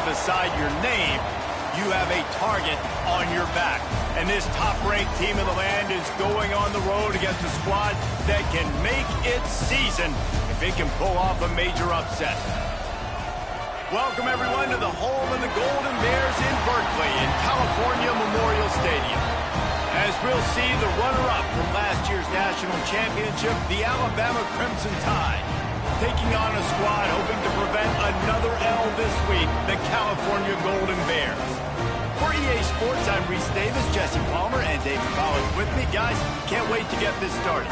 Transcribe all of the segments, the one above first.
beside your name, you have a target on your back. And this top-ranked team in the land is going on the road against a squad that can make its season if it can pull off a major upset. Welcome, everyone, to the home of the Golden Bears in Berkeley in California Memorial Stadium. As we'll see the runner-up from last year's national championship, the Alabama Crimson Tide, taking on a squad hoping to prevent another L this week, the California Golden Bears. For EA Sports, I'm Reese Davis, Jesse Palmer, and David Collins with me. Guys, can't wait to get this started.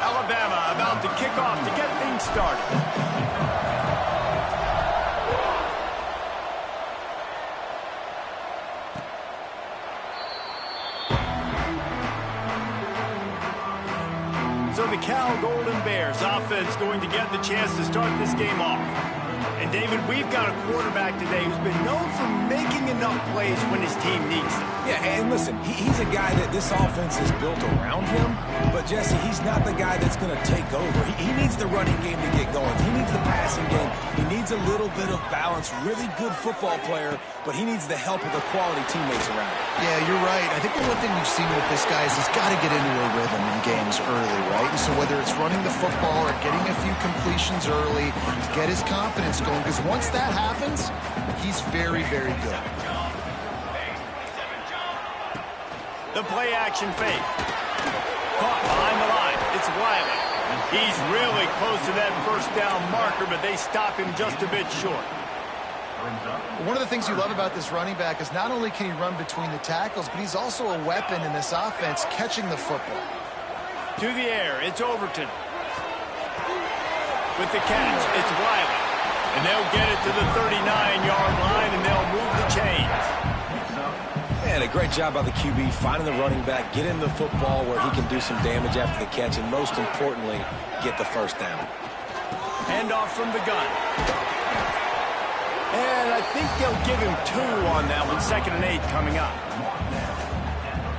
Alabama about to kick off to get things started. So the Cal Golden Bears offense going to get the chance to start this game off. And David, we've got a quarterback today who's been known for making enough plays when his team needs them. Yeah, and listen, he's a guy that this offense is built around him. But, Jesse, he's not the guy that's going to take over. He needs the running game to get going. He needs the passing game. He needs a little bit of balance. Really good football player, but he needs the help of the quality teammates around him. Yeah, you're right. I think the one thing we've seen with this guy is he's got to get into a rhythm in games early, right? And so whether it's running the football or getting a few completions early to get his confidence going, because once that happens, he's very, very good. The play action fake. Caught behind the line. It's Wiley. He's really close to that first down marker, but they stop him just a bit short. One of the things you love about this running back is not only can he run between the tackles, but he's also a weapon in this offense catching the football. To the air, it's Overton. With the catch, it's Wiley. And they'll get it to the 39-yard line, and they'll move the chains. And a great job by the QB finding the running back, get him the football where he can do some damage after the catch, and most importantly, get the first down. Hand off from the gun. And I think they'll give him 2 on that one, 2nd and 8 coming up.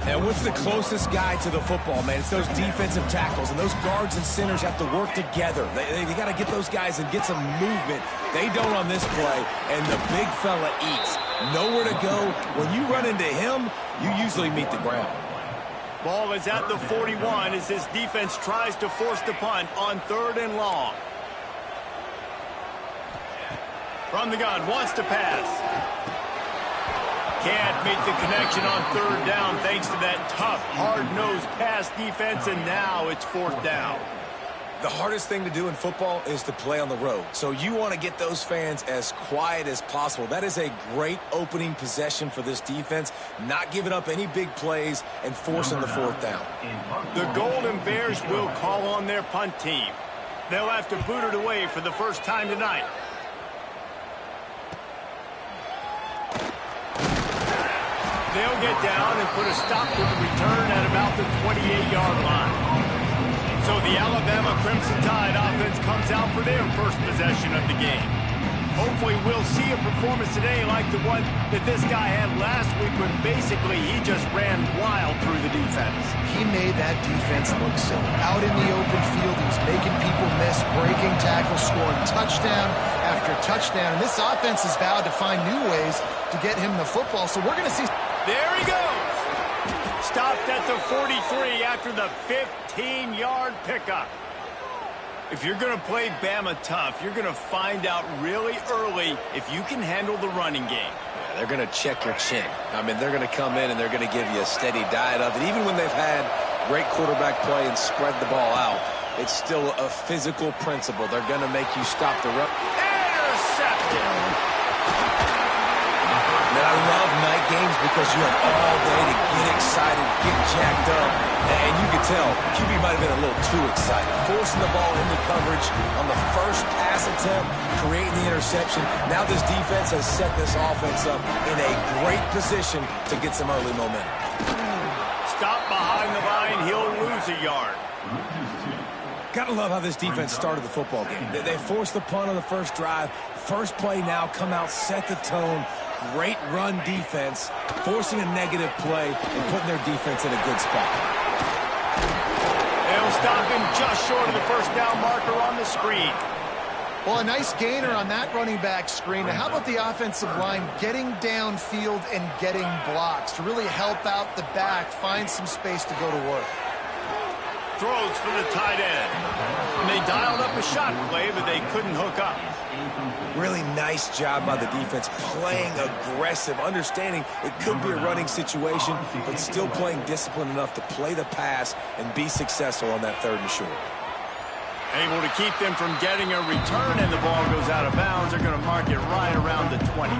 And what's the closest guy to the football, man? It's those defensive tackles, and those guards and centers have to work together. They got to get those guys and get some movement. They don't on this play, and the big fella eats. Nowhere to go. When you run into him, you usually meet the ground. Ball is at the 41 as this defense tries to force the punt on 3rd and long. From the gun, wants to pass. Can't make the connection on 3rd down thanks to that tough, hard-nosed pass defense, and now it's 4th down. The hardest thing to do in football is to play on the road. So you want to get those fans as quiet as possible. That is a great opening possession for this defense, not giving up any big plays and forcing the 4th down. The Golden Bears will call on their punt team. They'll have to boot it away for the first time tonight. They'll get down and put a stop to the return at about the 28-yard line. So the Alabama Crimson Tide offense comes out for their first possession of the game. Hopefully we'll see a performance today like the one that this guy had last week when basically he just ran wild through the defense. He made that defense look silly. Out in the open field, he's making people miss, breaking tackles, scoring touchdown after touchdown. And this offense has vowed to find new ways to get him the football. So we're going to see... There he goes. Stopped at the 43 after the 15-yard pickup. If you're going to play Bama tough, you're going to find out really early if you can handle the running game. Yeah, they're going to check your chin. I mean, they're going to come in and they're going to give you a steady diet of it. Even when they've had great quarterback play and spread the ball out, it's still a physical principle. They're going to make you stop the run. Intercepted. Man, I love night games because you have all day to get excited, get jacked up. And you can tell, QB might have been a little too excited. Forcing the ball into coverage on the first pass attempt, creating the interception. Now this defense has set this offense up in a great position to get some early momentum. Stop behind the line, he'll lose a yard. Gotta love how this defense started the football game. They forced the punt on the first drive. First play now, come out, set the tone. Great run defense, forcing a negative play and putting their defense in a good spot. to stop him just short of the first down marker on the screen. Well, a nice gainer on that running back screen. Now, how about the offensive line getting downfield and getting blocks to really help out the back, find some space to go to work? Throws for the tight end. And they dialed up a shot play, but they couldn't hook up. Really nice job by the defense, playing aggressive, understanding it could be a running situation, but still playing disciplined enough to play the pass and be successful on that 3rd and short. Able to keep them from getting a return, and the ball goes out of bounds. They're going to mark it right around the 20.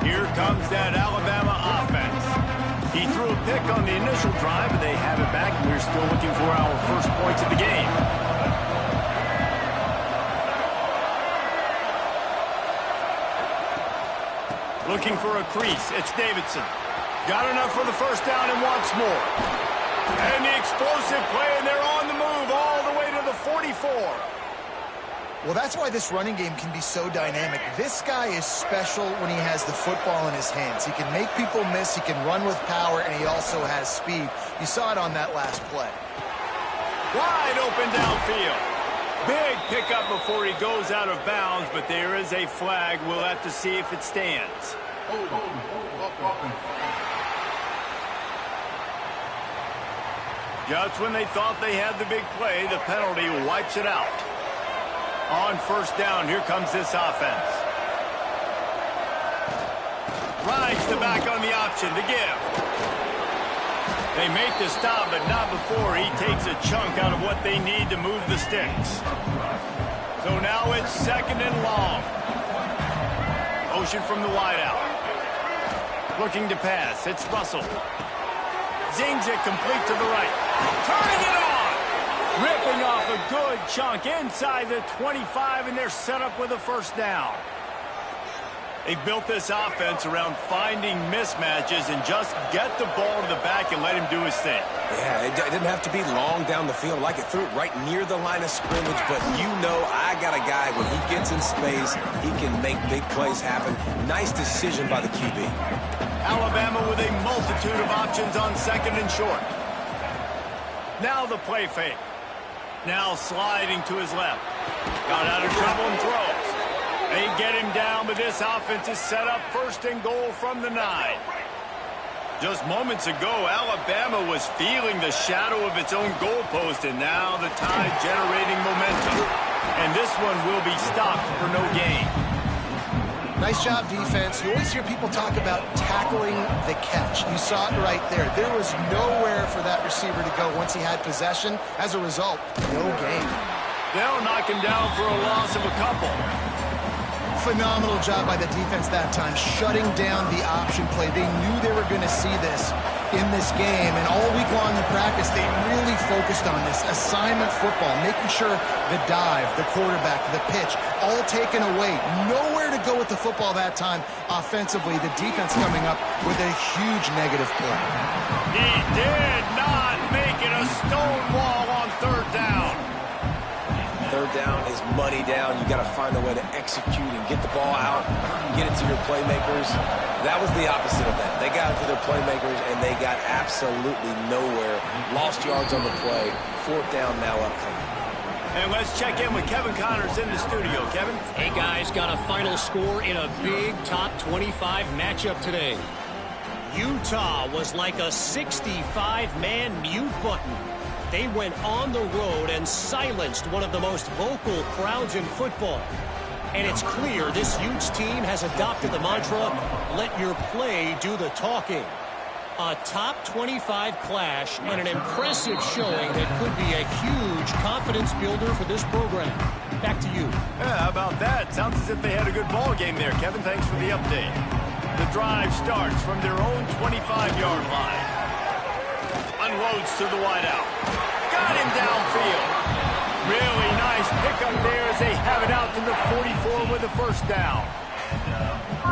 Here comes that Alabama offense. He threw a pick on the initial drive, and they have it back, and we're still looking for our first points of the game. Looking for a crease. It's Davidson. Got enough for the first down and wants more. And the explosive play, and they're on the move all the way to the 44. Well, that's why this running game can be so dynamic. This guy is special when he has the football in his hands. He can make people miss, he can run with power, and he also has speed. You saw it on that last play. Wide open downfield. Big pickup before he goes out of bounds, but there is a flag. We'll have to see if it stands. Just when they thought they had the big play, the penalty wipes it out. On first down, here comes this offense. Rides the back on the option to give. They make the stop, but not before he takes a chunk out of what they need to move the sticks. So now it's 2nd and long. Motion from the wideout. Looking to pass. It's Russell. Zings it complete to the right. Turning it on! Ripping off a good chunk inside the 25, and they're set up with a first down. They've built this offense around finding mismatches and just get the ball to the back and let him do his thing. Yeah, it didn't have to be long down the field. Like it threw it right near the line of scrimmage, but you know I got a guy, when he gets in space, he can make big plays happen. Nice decision by the QB. Alabama with a multitude of options on 2nd and short. Now the play fake. Now sliding to his left. Got out of trouble and throws. They get him down, but this offense is set up 1st and goal from the 9. Just moments ago, Alabama was feeling the shadow of its own goalpost, and now the Tide generating momentum. And this one will be stopped for no gain. Nice job, defense. You always hear people talk about tackling the catch. You saw it right there. There was nowhere for that receiver to go once he had possession. As a result, no gain. They'll knock him down for a loss of a couple. Phenomenal job by the defense that time, shutting down the option play. They knew they were going to see this in this game, and all week long in practice, they really focused on this assignment football, making sure the dive, the quarterback, the pitch, all taken away. Nowhere to go with the football that time offensively. The defense coming up with a huge negative play. He did not make it a stone wall on 3rd down. 3rd down is money down. You got to find a way to execute and get the ball out, get it to your playmakers. That was the opposite of that. They got it to their playmakers, and they got absolutely nowhere. Lost yards on the play. 4th down now upcoming. And let's check in with Kevin Connors in the studio. Kevin? Hey, guys, got a final score in a big top 25 matchup today. Utah was like a 65-man mute button. They went on the road and silenced one of the most vocal crowds in football. And it's clear this huge team has adopted the mantra, let your play do the talking. A top 25 clash and an impressive showing that could be a huge confidence builder for this program. Back to you. Yeah, how about that? Sounds as if they had a good ball game there. Kevin, thanks for the update. The drive starts from their own 25-yard line. Unloads to the wideout. Got him downfield. Really nice pickup there as they have it out to the 44 with a first down.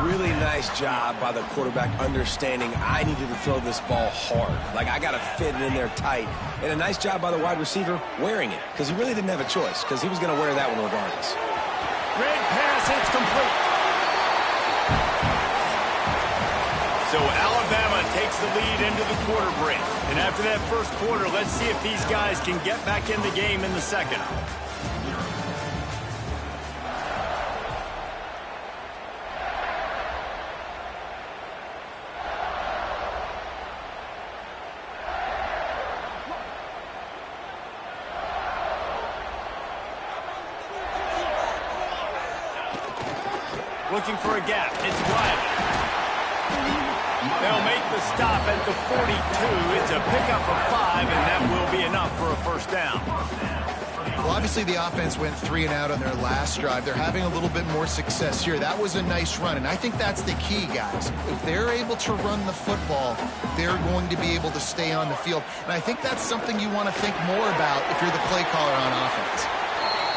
Really nice job by the quarterback understanding I needed to throw this ball hard. Like, I got to fit it in there tight. And a nice job by the wide receiver wearing it, because he really didn't have a choice, because he was going to wear that one regardless. Great pass, it's complete. So Alabama takes the lead into the quarter break. And after that first quarter, let's see if these guys can get back in the game in the second. Looking for a gap. It's Riley. They'll make the stop at the 42. It's a pickup of 5, and that will be enough for a first down. Well, obviously the offense went 3 and out on their last drive. They're having a little bit more success here. That was a nice run, and I think that's the key, guys. If they're able to run the football, they're going to be able to stay on the field. And I think that's something you want to think more about if you're the play caller on offense.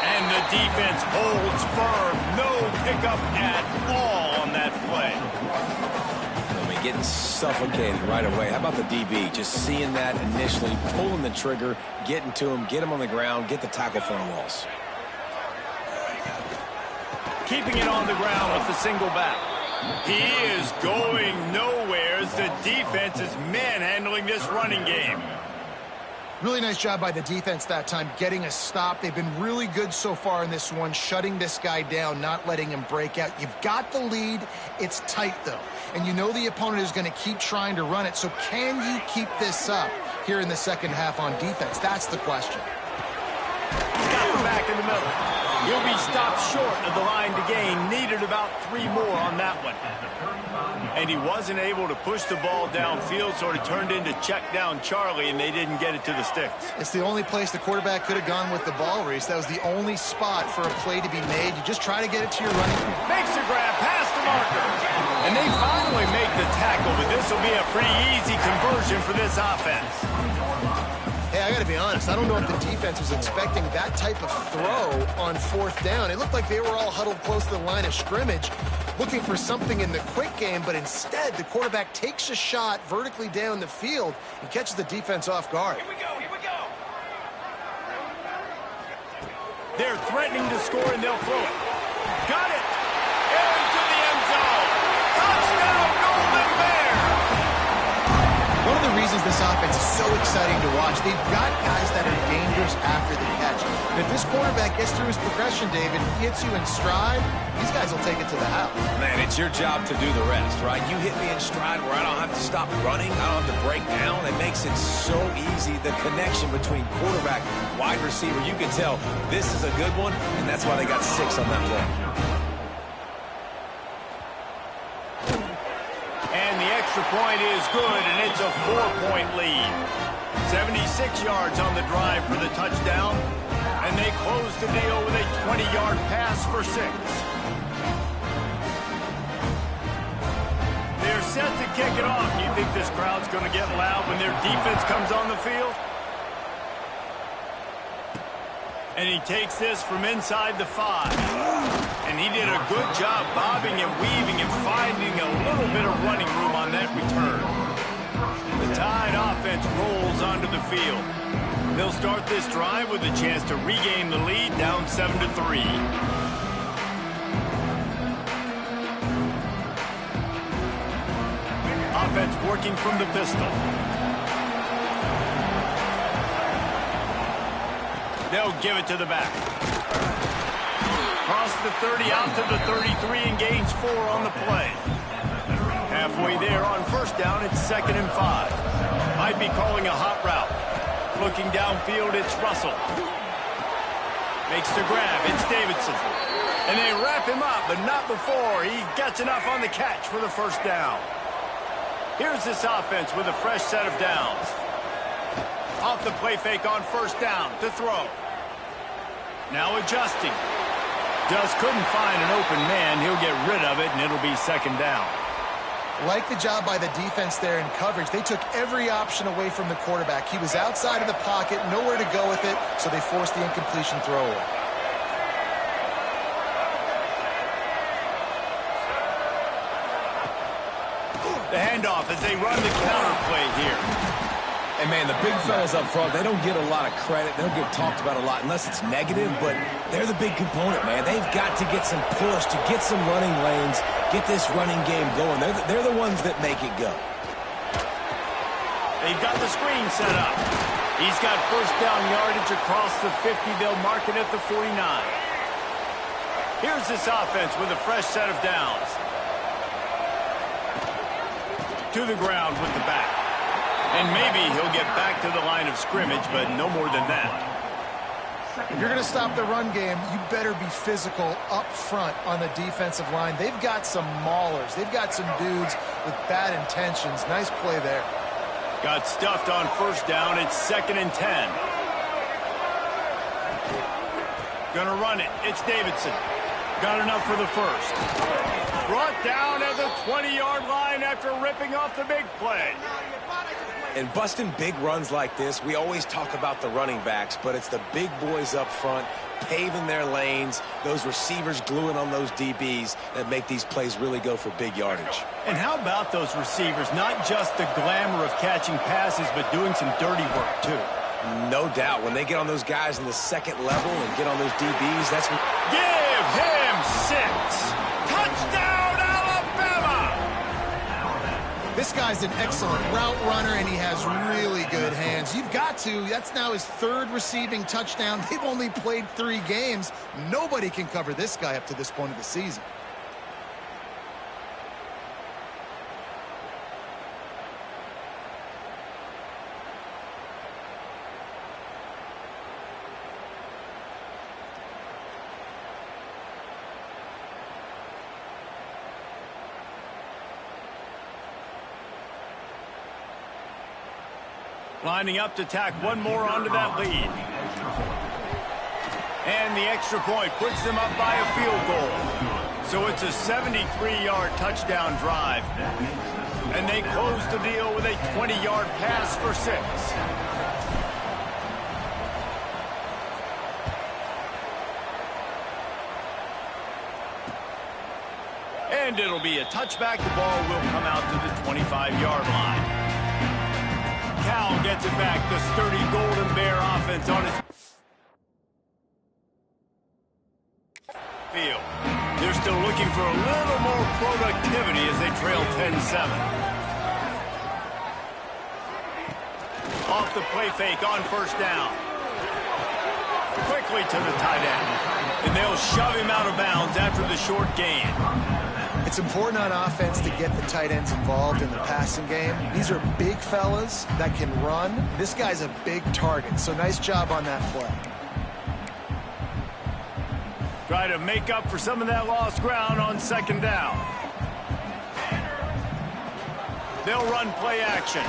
And the defense holds firm. No pickup at all on that play. I mean, getting suffocated right away. How about the DB? Just seeing that initially, pulling the trigger, getting to him, get him on the ground, get the tackle for a loss. Keeping it on the ground with the single back. He is going nowhere as the defense is manhandling this running game. Really nice job by the defense that time, getting a stop. They've been really good so far in this one, shutting this guy down, not letting him break out. You've got the lead. It's tight, though. And you know the opponent is going to keep trying to run it. So can you keep this up here in the second half on defense? That's the question. He's got him back in the middle. He'll be stopped short of the line to gain. Needed about 3 more on that one. And he wasn't able to push the ball downfield, so it turned into check down Charlie, and they didn't get it to the sticks. It's the only place the quarterback could have gone with the ball, Reese. That was the only spot for a play to be made. You just try to get it to your running back. Makes the grab past the marker. And they finally make the tackle, but this will be a pretty easy conversion for this offense. Hey, I got to be honest. I don't know if the defense was expecting that type of throw on 4th down. It looked like they were all huddled close to the line of scrimmage, looking for something in the quick game, but instead the quarterback takes a shot vertically down the field and catches the defense off guard. Here we go. They're threatening to score, and they'll throw it. Got it. Into the end zone. Touchdown, Golden Bear. One of the reasons this offense is so exciting to watch, they've got guys that are dangerous after the catch. And if this quarterback gets through his progression, David, gets you in stride, these guys will take it to the house. Man, it's your job to do the rest, right? You hit me in stride where I don't have to stop running, I don't have to break down. It makes it so easy. The connection between quarterback, wide receiver, you can tell this is a good one, and that's why they got 6 on that play. And the extra point is good, and it's a 4-point lead. 76 yards on the drive for the touchdown, and they close the deal with a 20-yard pass for 6. They're set to kick it off. You think this crowd's going to get loud when their defense comes on the field? And he takes this from inside the 5. And he did a good job bobbing and weaving and finding a little bit of running room on that return. The Tide offense rolls onto the field. They'll start this drive with a chance to regain the lead, down 7-3. Offense working from the pistol. They'll give it to the back. Cross the 30 out to the 33 and gains 4 on the play. Halfway there on first down, it's 2nd and 5. Might be calling a hot route. Looking downfield, it's Russell. Makes the grab, it's Davidson. And they wrap him up, but not before he gets enough on the catch for the first down. Here's this offense with a fresh set of downs. Off the play fake on first down to throw. Now adjusting. Just couldn't find an open man. He'll get rid of it, and it'll be 2nd down. Like the job by the defense there in coverage. They took every option away from the quarterback. He was outside of the pocket, nowhere to go with it, so they forced the incompletion throw away. The handoff as they run the counter play here. And, man, the big fellas up front, they don't get a lot of credit. They don't get talked about a lot unless it's negative, but they're the big component, man. They've got to get some push, to get some running lanes, get this running game going. They're the ones that make it go. They've got the screen set up. He's got first down yardage across the 50. They'll mark it at the 49. Here's this offense with a fresh set of downs. To the ground with the back. And maybe he'll get back to the line of scrimmage, but no more than that. If you're going to stop the run game, you better be physical up front on the defensive line. They've got some maulers. They've got some dudes with bad intentions. Nice play there. Got stuffed on first down. It's 2nd and 10. Gonna run it. It's Davidson. Got enough for the first. Brought down at the 20-yard line after ripping off the big play. And busting big runs like this, we always talk about the running backs, but it's the big boys up front, paving their lanes, those receivers gluing on those DBs that make these plays really go for big yardage. And how about those receivers? Not just the glamour of catching passes, but doing some dirty work, too. No doubt. When they get on those guys in the second level and get on those DBs, that's what... Give him 6. Touchdown, Alabama! This guy's an excellent route runner, and he has really good hands. You've got to. That's now his 3rd receiving touchdown. They've only played 3 games. Nobody can cover this guy up to this point of the season. Lining up to tack one more onto that lead. And the extra point puts them up by a field goal. So it's a 73-yard touchdown drive. And they close the deal with a 20-yard pass for 6. And it'll be a touchback. The ball will come out to the 25-yard line. Cal gets it back. The sturdy Golden Bear offense on his field. They're still looking for a little more productivity as they trail 10-7. Off the play fake on first down. Quickly to the tight end. And they'll shove him out of bounds after the short gain. It's important on offense to get the tight ends involved in the passing game. These are big fellas that can run. This guy's a big target, so nice job on that play. Try to make up for some of that lost ground on 2nd down. They'll run play action.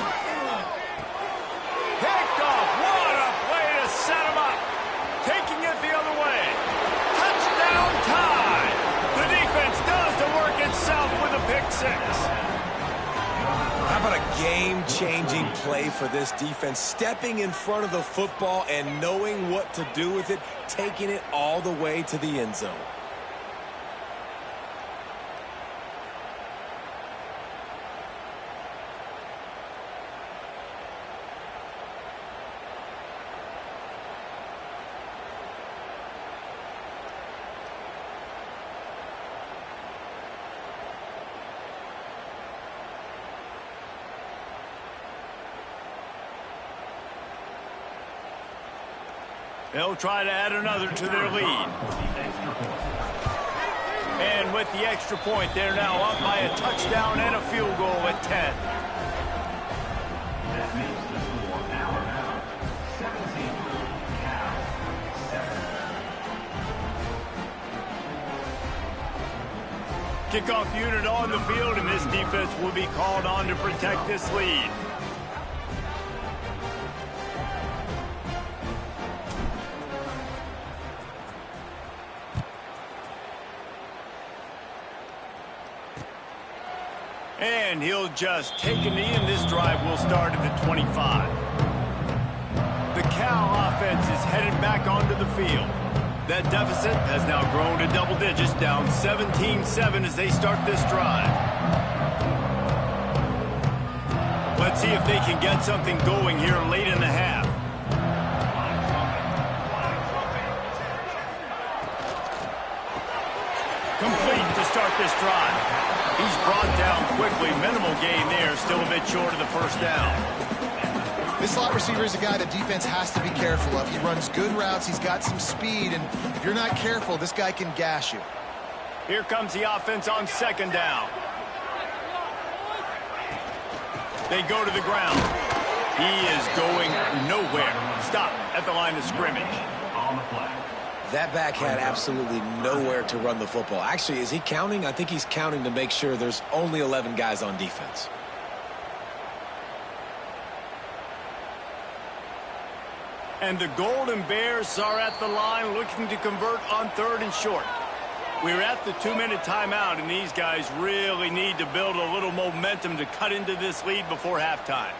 Picked off. What a play to set him up. Taking it the other way. Touchdown tie. The defense does the work itself with a pick 6. How about a game-changing play for this defense? Stepping in front of the football and knowing what to do with it, taking it all the way to the end zone. They'll try to add another to their lead. And with the extra point, they're now up by a touchdown and a field goal at 10. Kickoff unit on the field, and this defense will be called on to protect this lead. And he'll just take a knee, and this drive will start at the 25. The Cal offense is headed back onto the field. That deficit has now grown to double digits, down 17-7 as they start this drive. Let's see if they can get something going here late in the half. Complete to start this drive. He's brought down quickly. Minimal gain there. Still a bit short of the first down. This slot receiver is a guy the defense has to be careful of. He runs good routes. He's got some speed, and if you're not careful, this guy can gash you. Here comes the offense on second down. They go to the ground. He is going nowhere. Stop at the line of scrimmage. That back had absolutely nowhere to run the football. Actually, is he counting? I think he's counting to make sure there's only 11 guys on defense. And the Golden Bears are at the line looking to convert on 3rd and short. We're at the 2-minute timeout, and these guys really need to build a little momentum to cut into this lead before halftime.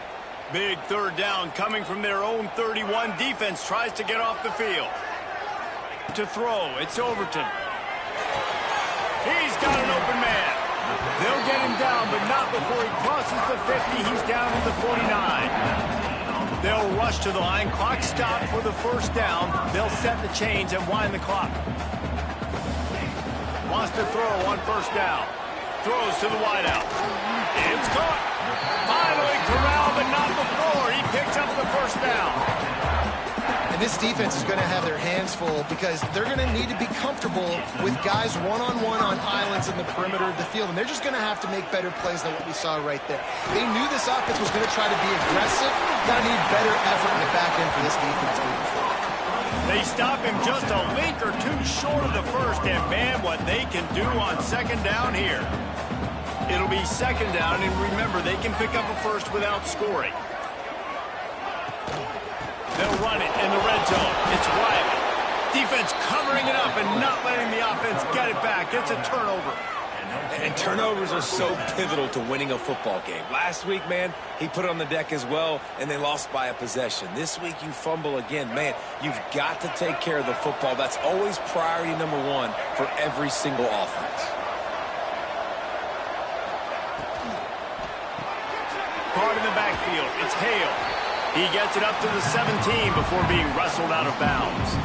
Big 3rd down coming from their own 31. Defense tries to get off the field. To throw, it's Overton. He's got an open man. They'll get him down, but not before he crosses the 50. He's down to the 49. They'll rush to the line. Clock stopped for the 1st down. They'll set the chains and wind the clock. Wants to throw on 1st down. Throws to the wideout. It's caught. Finally corralled, but not before. He picks up the 1st down. And this defense is going to have their hands full because they're going to need to be comfortable with guys one-on-one on islands in the perimeter of the field. And they're just going to have to make better plays than what we saw right there. They knew this offense was going to try to be aggressive. Got to need better effort in the back end for this defense moving forward. They stop him just a link or two short of the 1st. And, man, what they can do on 2nd down here. It'll be 2nd down. And remember, they can pick up a 1st without scoring. They'll run it in the red zone. It's Riley. Defense covering it up and not letting the offense get it back. It's a turnover. And turnovers are so pivotal to winning a football game. Last week, man, he put it on the deck as well, and they lost by a possession. This week, you fumble again. Man, you've got to take care of the football. That's always priority number 1 for every single offense. Caught in the backfield. It's Hale. He gets it up to the 17 before being wrestled out of bounds.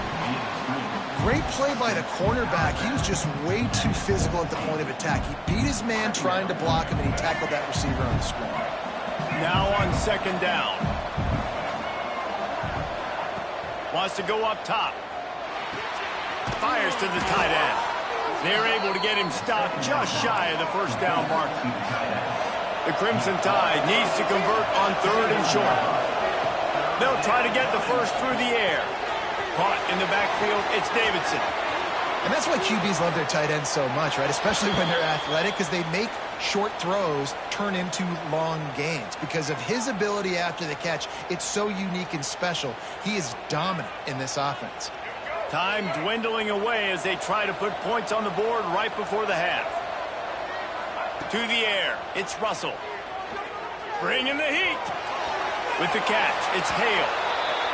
Great play by the cornerback. He was just way too physical at the point of attack. He beat his man trying to block him, and he tackled that receiver on the screen. Now on 2nd down. Wants to go up top. Fires to the tight end. They're able to get him stopped just shy of the 1st down marker. The Crimson Tide needs to convert on 3rd and short. They'll try to get the 1st through the air. Caught in the backfield, it's Davidson. And that's why QBs love their tight ends so much, right? Especially when they're athletic, because they make short throws turn into long gains. Because of his ability after the catch, it's so unique and special. He is dominant in this offense. Time dwindling away as they try to put points on the board right before the half. To the air, it's Russell. Bringing the heat. With the catch, it's Hale.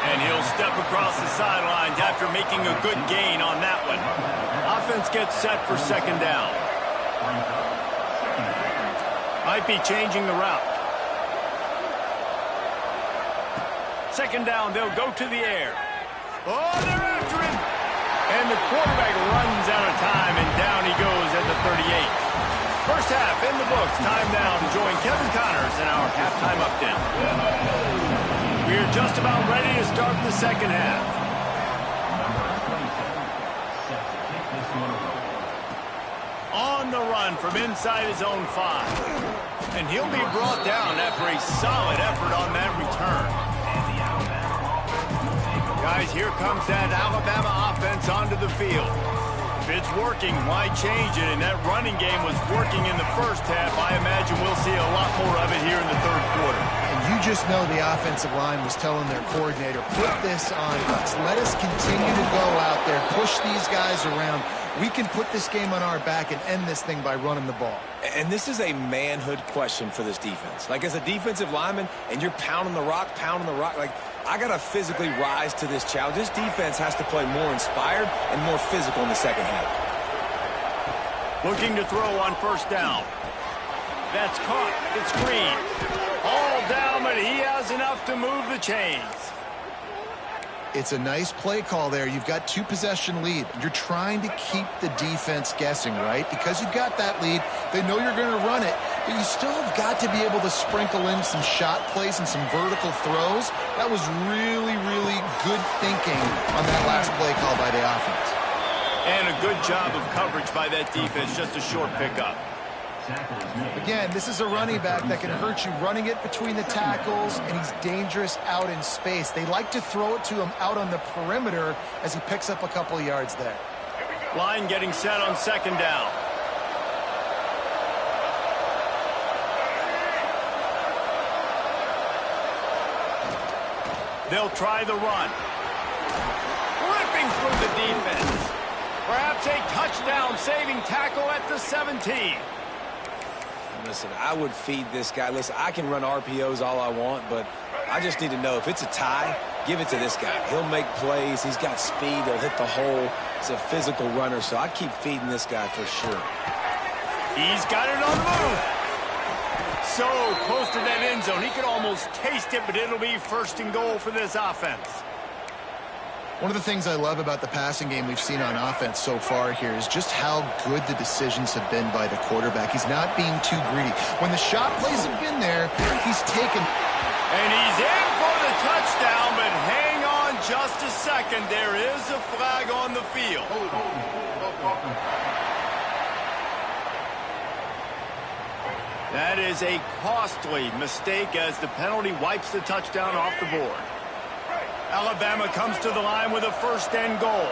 And he'll step across the sidelines after making a good gain on that one. Offense gets set for 2nd down. Might be changing the route. 2nd down, they'll go to the air. Oh, they're after him. And the quarterback runs out of time, and down he goes at the 38. 1st half in the books. Time now to join Kevin Connors in our halftime update. We're just about ready to start the 2nd half. On the run from inside his own 5. And he'll be brought down after a solid effort on that return. Guys, here comes that Alabama offense onto the field. If it's working, why change it? And that running game was working in the 1st half. I imagine we'll see a lot more of it here in the 3rd quarter. And you just know the offensive line was telling their coordinator, put this on us. Let us continue to go out there, push these guys around. We can put this game on our back and end this thing by running the ball. And this is a manhood question for this defense. Like, as a defensive lineman, and you're pounding the rock, like, I got to physically rise to this challenge. This defense has to play more inspired and more physical in the 2nd half. Looking to throw on 1st down. That's caught. It's Green. All down, but he has enough to move the chains. It's a nice play call there. You've got 2-possession lead. You're trying to keep the defense guessing, right? Because you've got that lead, they know you're going to run it. but you still have got to be able to sprinkle in some shot plays and some vertical throws. That was really, really good thinking on that last play call by the offense. And a good job of coverage by that defense, just a short pickup. Again, this is a running back that can hurt you running it between the tackles, and he's dangerous out in space. They like to throw it to him out on the perimeter as he picks up a couple of yards there. Line getting set on second down. They'll try the run. Ripping through the defense. Perhaps a touchdown-saving tackle at the 17. Listen, I would feed this guy. Listen, I can run RPOs all I want, but I just need to know if it's a tie, give it to this guy. He'll make plays. He's got speed. He'll hit the hole. He's a physical runner, so I keep feeding this guy for sure. He's got it on the move. So close to that end zone. He could almost taste it, but it'll be first and goal for this offense. One of the things I love about the passing game we've seen on offense so far here is just how good the decisions have been by the quarterback. He's not being too greedy. When the shot plays have been there, he's taken. And he's in for the touchdown, but hang on just a second. There is a flag on the field. That is a costly mistake as the penalty wipes the touchdown off the board. Alabama comes to the line with a first and goal.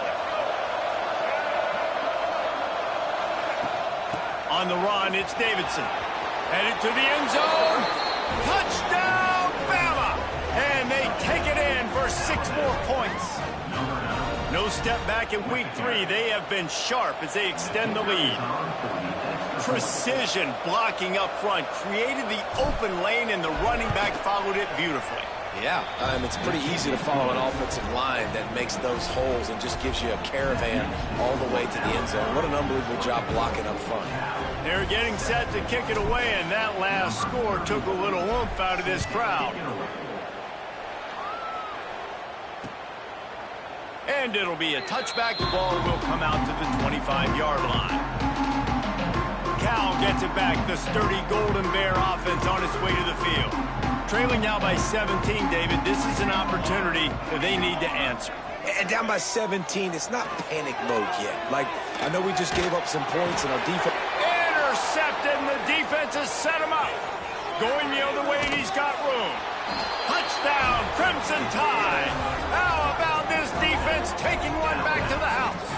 On the run, it's Davidson. Headed to the end zone. Touchdown, Bama! And they take it in for 6 more points. No step back in week 3. They have been sharp as they extend the lead. Precision blocking up front created the open lane, and the running back followed it beautifully. Yeah, it's pretty easy to follow an offensive line that makes those holes and just gives you a caravan all the way to the end zone. What an unbelievable job blocking up front. They're getting set to kick it away, and that last score took a little oomph out of this crowd. And it'll be a touchback. The ball will come out to the 25-yard line. Cal gets it back. The sturdy Golden Bear offense on its way to the field. Trailing now by 17, David. This is an opportunity that they need to answer. And down by 17, it's not panic mode yet. Like, I know we just gave up some points in our defense. Intercepted, and the defense has set him up. Going the other way, and he's got room. Touchdown, Crimson Tide. How about this defense taking one back to the house?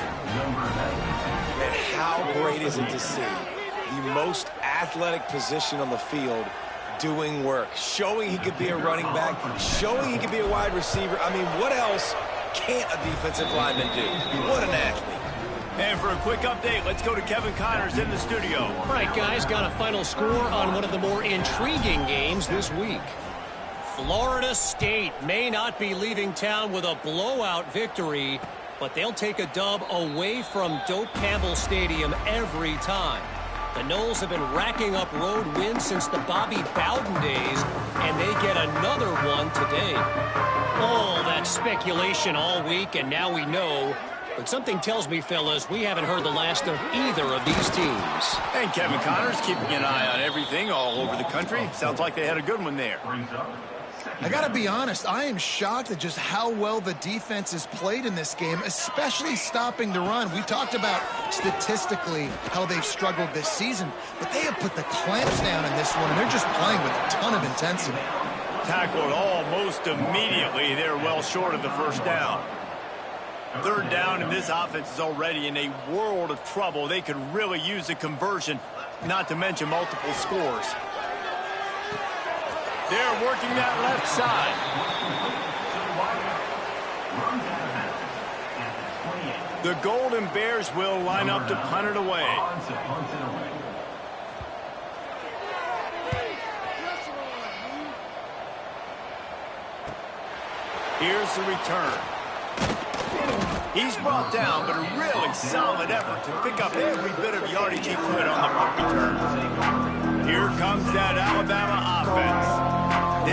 And how great is it to see the most athletic position on the field doing work, showing he could be a running back, showing he could be a wide receiver. I mean, what else can't a defensive lineman do? What an athlete. And for a quick update, let's go to Kevin Connors in the studio. All right, guys, got a final score on one of the more intriguing games this week. Florida State may not be leaving town with a blowout victory, but they'll take a dub away from Doak Campbell Stadium every time. The Noles have been racking up road wins since the Bobby Bowden days, and they get another one today. All that speculation all week, and now we know. But something tells me, fellas, we haven't heard the last of either of these teams. And Kevin Connors keeping an eye on everything all over the country. Sounds like they had a good one there. I got to be honest, I am shocked at just how well the defense has played in this game, especially stopping the run. We talked about statistically how they've struggled this season, but they have put the clamps down in this one, and they're just playing with a ton of intensity. Tackled almost immediately. They're well short of the first down. Third down, and this offense is already in a world of trouble. They could really use a conversion, not to mention multiple scores. They're working that left side. The Golden Bears will line up to punt it away. Here's the return. He's brought down, but a really solid effort to pick up every bit of yardage he could on the punt return. Here comes that Alabama offense.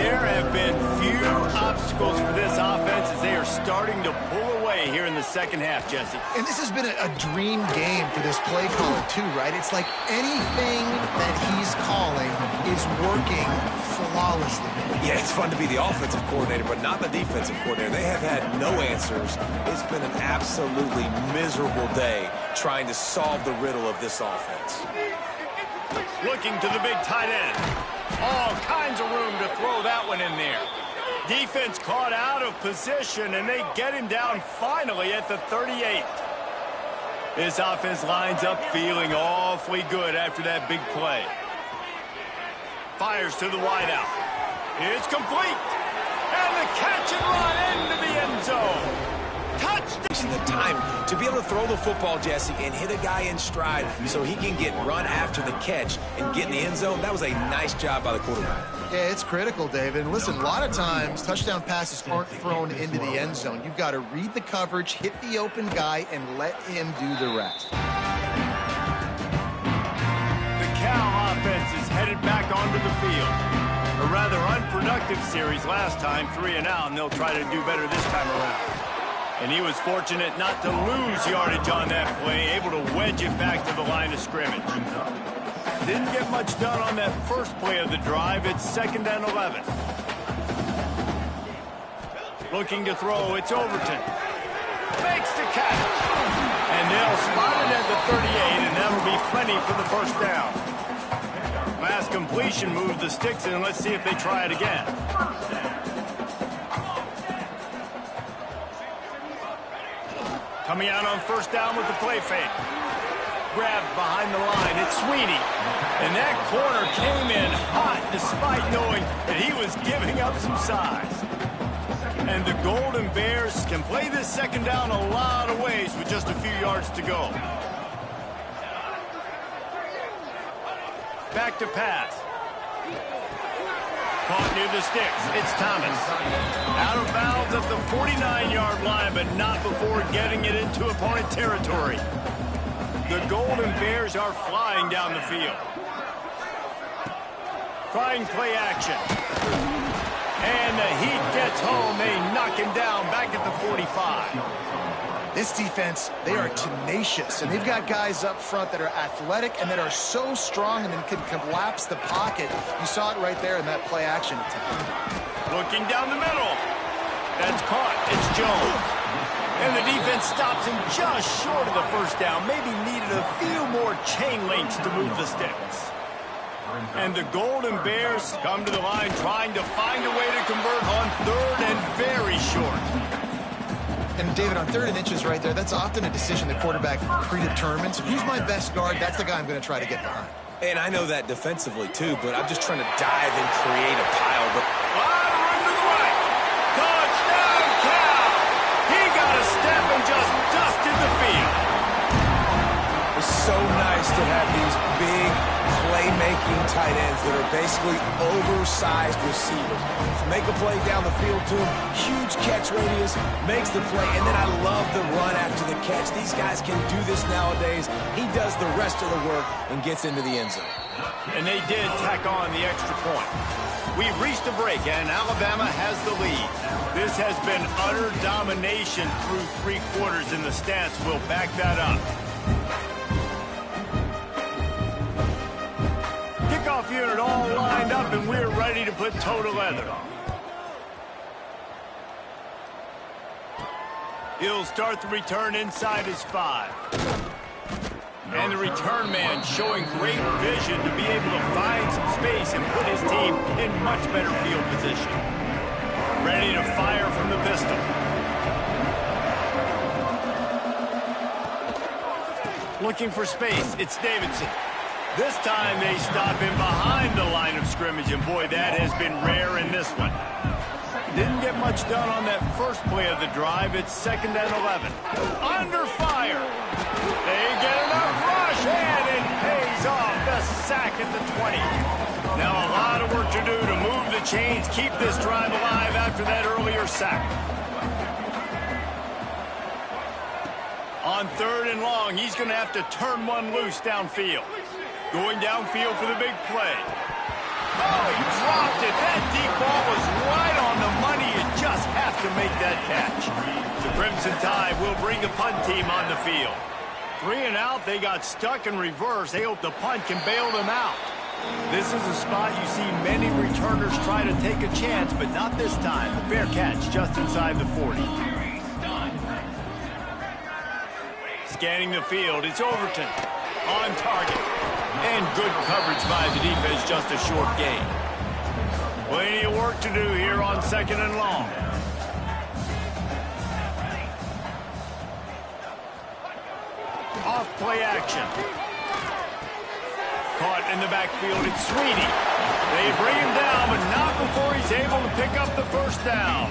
There have been few obstacles for this offense as they are starting to pull away here in the second half, Jesse. And this has been a dream game for this play caller, too, right? It's like anything that he's calling is working flawlessly. Yeah, it's fun to be the offensive coordinator, but not the defensive coordinator. They have had no answers. It's been an absolutely miserable day trying to solve the riddle of this offense. Looking to the big tight end. All kinds of room to throw that one in there. Defense caught out of position, and they get him down finally at the 38. This offense lines up feeling awfully good after that big play. Fires to the wideout. It's complete. And the catch and run into the end zone. Touchdown. The time to be able to throw the football, Jesse, and hit a guy in stride so he can get run after the catch and get in the end zone. That was a nice job by the quarterback. Yeah, it's critical, David. And listen, a lot of times touchdown passes aren't thrown into the end zone. You've got to read the coverage, hit the open guy, and let him do the rest. The Cal offense is headed back onto the field. A rather unproductive series last time, 3 and out, and they'll try to do better this time around. And he was fortunate not to lose yardage on that play, able to wedge it back to the line of scrimmage. Didn't get much done on that first play of the drive. It's 2nd and 11. Looking to throw, it's Overton. Makes the catch. And they'll spot it at the 38, and that'll be plenty for the first down. Last completion moved the sticks in. Let's see if they try it again. Coming out on first down with the play fake. Grabbed behind the line. It's Sweeney. And that corner came in hot despite knowing that he was giving up some size. And the Golden Bears can play this second down a lot of ways with just a few yards to go. Back to pass. Caught near the sticks. It's Thomas. Out of bounds at the 49-yard line, but not before getting it into opponent territory. The Golden Bears are flying down the field. Trying play action. And the Heat gets home. They knock him down back at the 45. This defense, they are tenacious, and they've got guys up front that are athletic and that are so strong and then can collapse the pocket. You saw it right there in that play action attempt. Looking down the middle. That's caught. It's Jones. And the defense stops him just short of the first down. Maybe needed a few more chain links to move the sticks. And the Golden Bears come to the line trying to find a way to convert on 3rd and very short. And, David, on 3rd and inches right there, that's often a decision the quarterback predetermines. Who's my best guard? That's the guy I'm going to try to get behind. And I know that defensively, too, but I'm just trying to dive and create a pile. But run to the right. Touchdown, Cal. He got a step and just dusted the field. It's so nice to have these big playmaking tight ends that are basically oversized receivers. Make a play down the field to him, huge catch radius, makes the play, and then I love the run after the catch. These guys can do this nowadays. He does the rest of the work and gets into the end zone. And they did tack on the extra point. We've reached a break, and Alabama has the lead. This has been utter domination through 3 quarters, and the stats will back that up. Kickoff unit all lined up, and we're ready to put toe to leather. He'll start the return inside his 5. And the return man showing great vision to be able to find some space and put his team in much better field position. Ready to fire from the pistol. Looking for space, it's Davidson. This time they stop him behind the line of scrimmage, and boy, that has been rare in this one. Didn't get much done on that first play of the drive. It's 2nd and 11. Under fire. They get enough rush, and it pays off. The sack at the 20. Now a lot of work to do to move the chains, keep this drive alive after that earlier sack. On 3rd and long, he's going to have to turn one loose downfield. Going downfield for the big play. Oh, he dropped it. That deep ball was right on the money. You just have to make that catch. The Crimson Tide will bring the punt team on the field. 3 and out, they got stuck in reverse. They hope the punt can bail them out. This is a spot you see many returners try to take a chance, but not this time. The fair catch just inside the 40. Scanning the field, it's Overton on target. And good coverage by the defense, just a short gain. Plenty of work to do here on 2nd and long. Off play action. Caught in the backfield, it's Sweeney. They bring him down, but not before he's able to pick up the first down.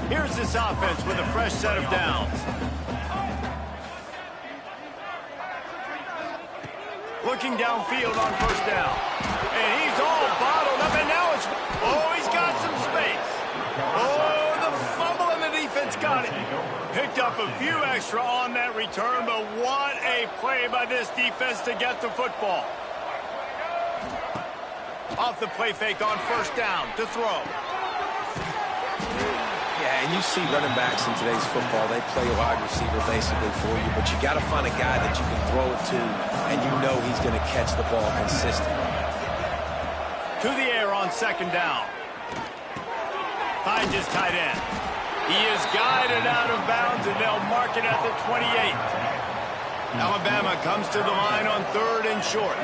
Here's this offense with a fresh set of downs. Looking downfield on first down. And he's all bottled up, and now it's... Oh, he's got some space. Oh, the fumble, and the defense got it. Picked up a few extra on that return, but what a play by this defense to get the football. Off the play fake on first down to throw. Yeah, and you see running backs in today's football, they play wide receiver basically for you, but you got to find a guy that you can throw it to, and you know he's going to catch the ball consistently. To the air on 2nd down. Finds his tight end. He is guided out of bounds, and they'll mark it at the 28. Alabama comes to the line on 3rd and short.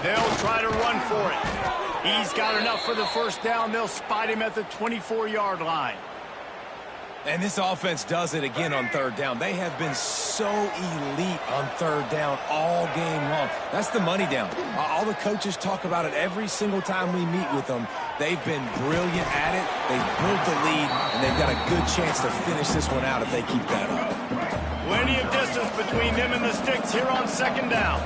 They'll try to run for it. He's got enough for the first down. They'll spot him at the 24-yard line. And this offense does it again on 3rd down. They have been so elite on 3rd down all game long. That's the money down. All the coaches talk about it every single time we meet with them. They've been brilliant at it. They've built the lead, and they've got a good chance to finish this one out if they keep that up. Plenty of distance between them and the sticks here on 2nd down.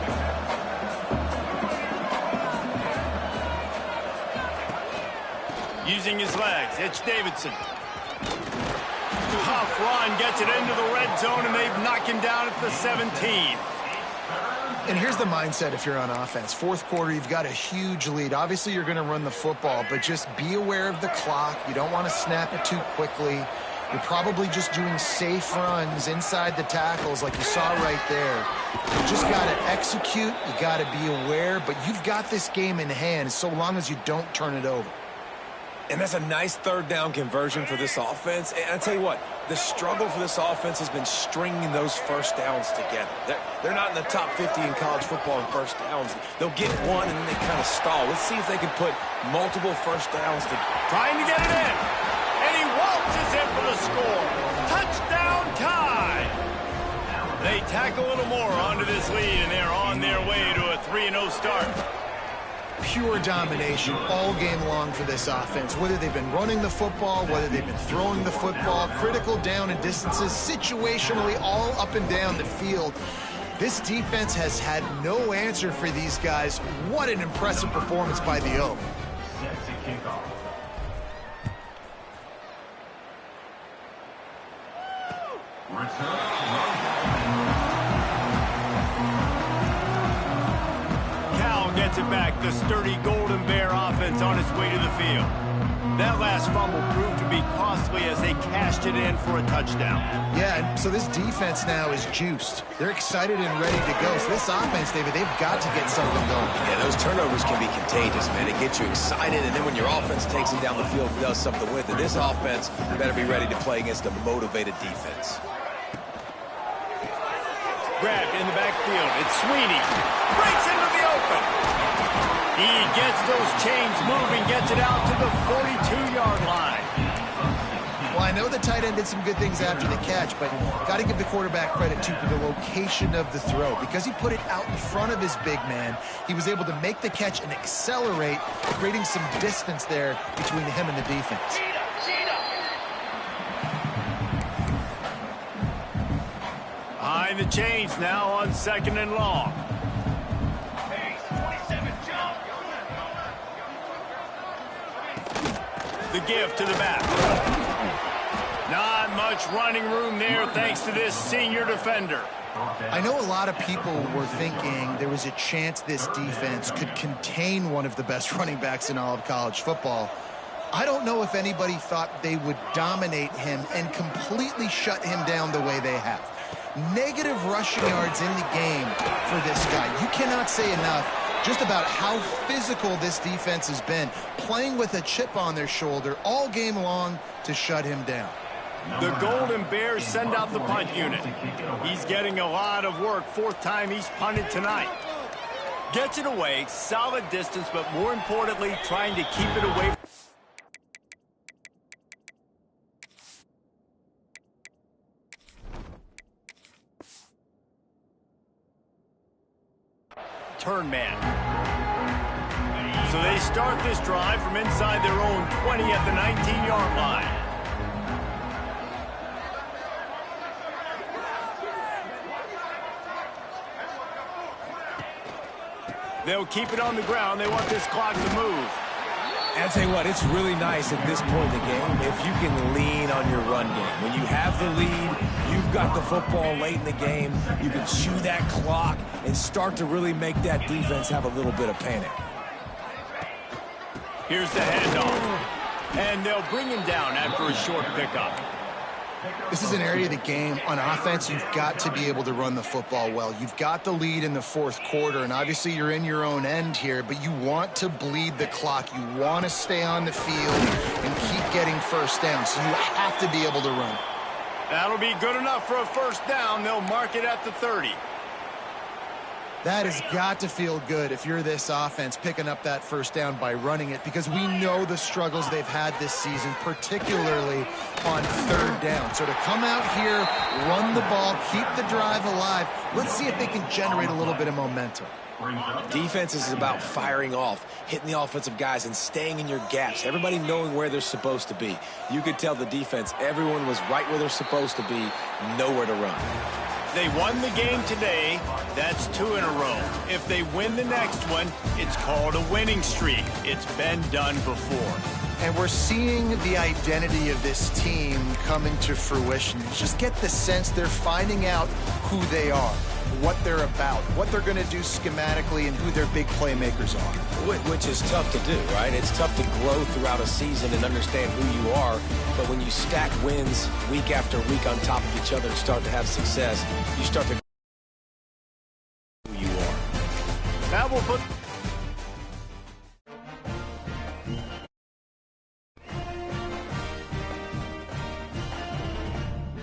Using his legs, it's Davidson. Tough run, gets it into the red zone, and they've knocked him down at the 17. And here's the mindset if you're on offense. 4th quarter, you've got a huge lead. Obviously, you're going to run the football, but just be aware of the clock. You don't want to snap it too quickly. You're probably just doing safe runs inside the tackles like you saw right there. You just got to execute. You got to be aware, but you've got this game in hand so long as you don't turn it over. And that's a nice 3rd down conversion for this offense. And I tell you what, the struggle for this offense has been stringing those first downs together. They're not in the top 50 in college football in first downs. They'll get one and then they kind of stall. Let's see if they can put multiple first downs together. Trying to get it in. And he waltzes in for the score. Touchdown Tide. They tack a little more onto this lead, and they're on their way to a 3-0 start. Pure domination all game long for this offense. Whether they've been running the football, whether they've been throwing the football, critical down and distances, situationally all up and down the field. This defense has had no answer for these guys. What an impressive performance by the O. Gets it back, the sturdy Golden Bear offense on its way to the field. That last fumble proved to be costly as they cashed it in for a touchdown. Yeah, and so this defense now is juiced. They're excited and ready to go. So this offense, David, they've got to get something going. Yeah, those turnovers can be contagious, man. It gets you excited, and then when your offense takes it down the field and does something with it, this offense better be ready to play against a motivated defense. Grabbed in the backfield, it's Sweeney. Breaks into the open. He gets those chains moving, gets it out to the 42-yard line. Well, I know the tight end did some good things after the catch, but got to give the quarterback credit, too, for the location of the throw. Because he put it out in front of his big man, he was able to make the catch and accelerate, creating some distance there between him and the defense. Behind the chains now on 2nd and long. The give to the back. Not much much running room there thanks to this senior defender. I know a lot of people were thinking there was a chance this defense could contain one of the best running backs in all of college football. I don't know if anybody thought they would dominate him and completely shut him down the way they have. Negative rushing yards in the game for this guy. You cannot say enough just about how physical this defense has been, playing with a chip on their shoulder all game long to shut him down. The Golden Bears send out the punt unit. He's getting a lot of work. Fourth time he's punted tonight. Gets it away, solid distance, but more importantly, trying to keep it away. Turn man. So they start this drive from inside their own 20 at the 19-yard line. They'll keep it on the ground. They want this clock to move. And I'll tell you what, it's really nice at this point in the game if you can lean on your run game. When you have the lead, you've got the football late in the game, you can chew that clock and start to really make that defense have a little bit of panic. Here's the handoff. And they'll bring him down after a short pickup. This is an area of the game. On offense, you've got to be able to run the football well. You've got the lead in the fourth quarter, and obviously you're in your own end here, but you want to bleed the clock. You want to stay on the field and keep getting first down, so you have to be able to run. That'll be good enough for a first down. They'll mark it at the 30. That has got to feel good if you're this offense picking up that first down by running it, because we know the struggles they've had this season, particularly on third down. So to come out here, run the ball, keep the drive alive, let's see if they can generate a little bit of momentum. Defense is about firing off, hitting the offensive guys and staying in your gaps, everybody knowing where they're supposed to be. You could tell the defense, everyone was right where they're supposed to be, nowhere to run. They won the game today. That's 2 in a row. If they win the next one, it's called a winning streak. It's been done before. And we're seeing the identity of this team coming to fruition. You just get the sense they're finding out who they are, what they're about, what they're going to do schematically, and who their big playmakers are. Which is tough to do, right? It's tough to grow throughout a season and understand who you are. But when you stack wins week after week on top of each other and start to have success, you start to who you are. That will put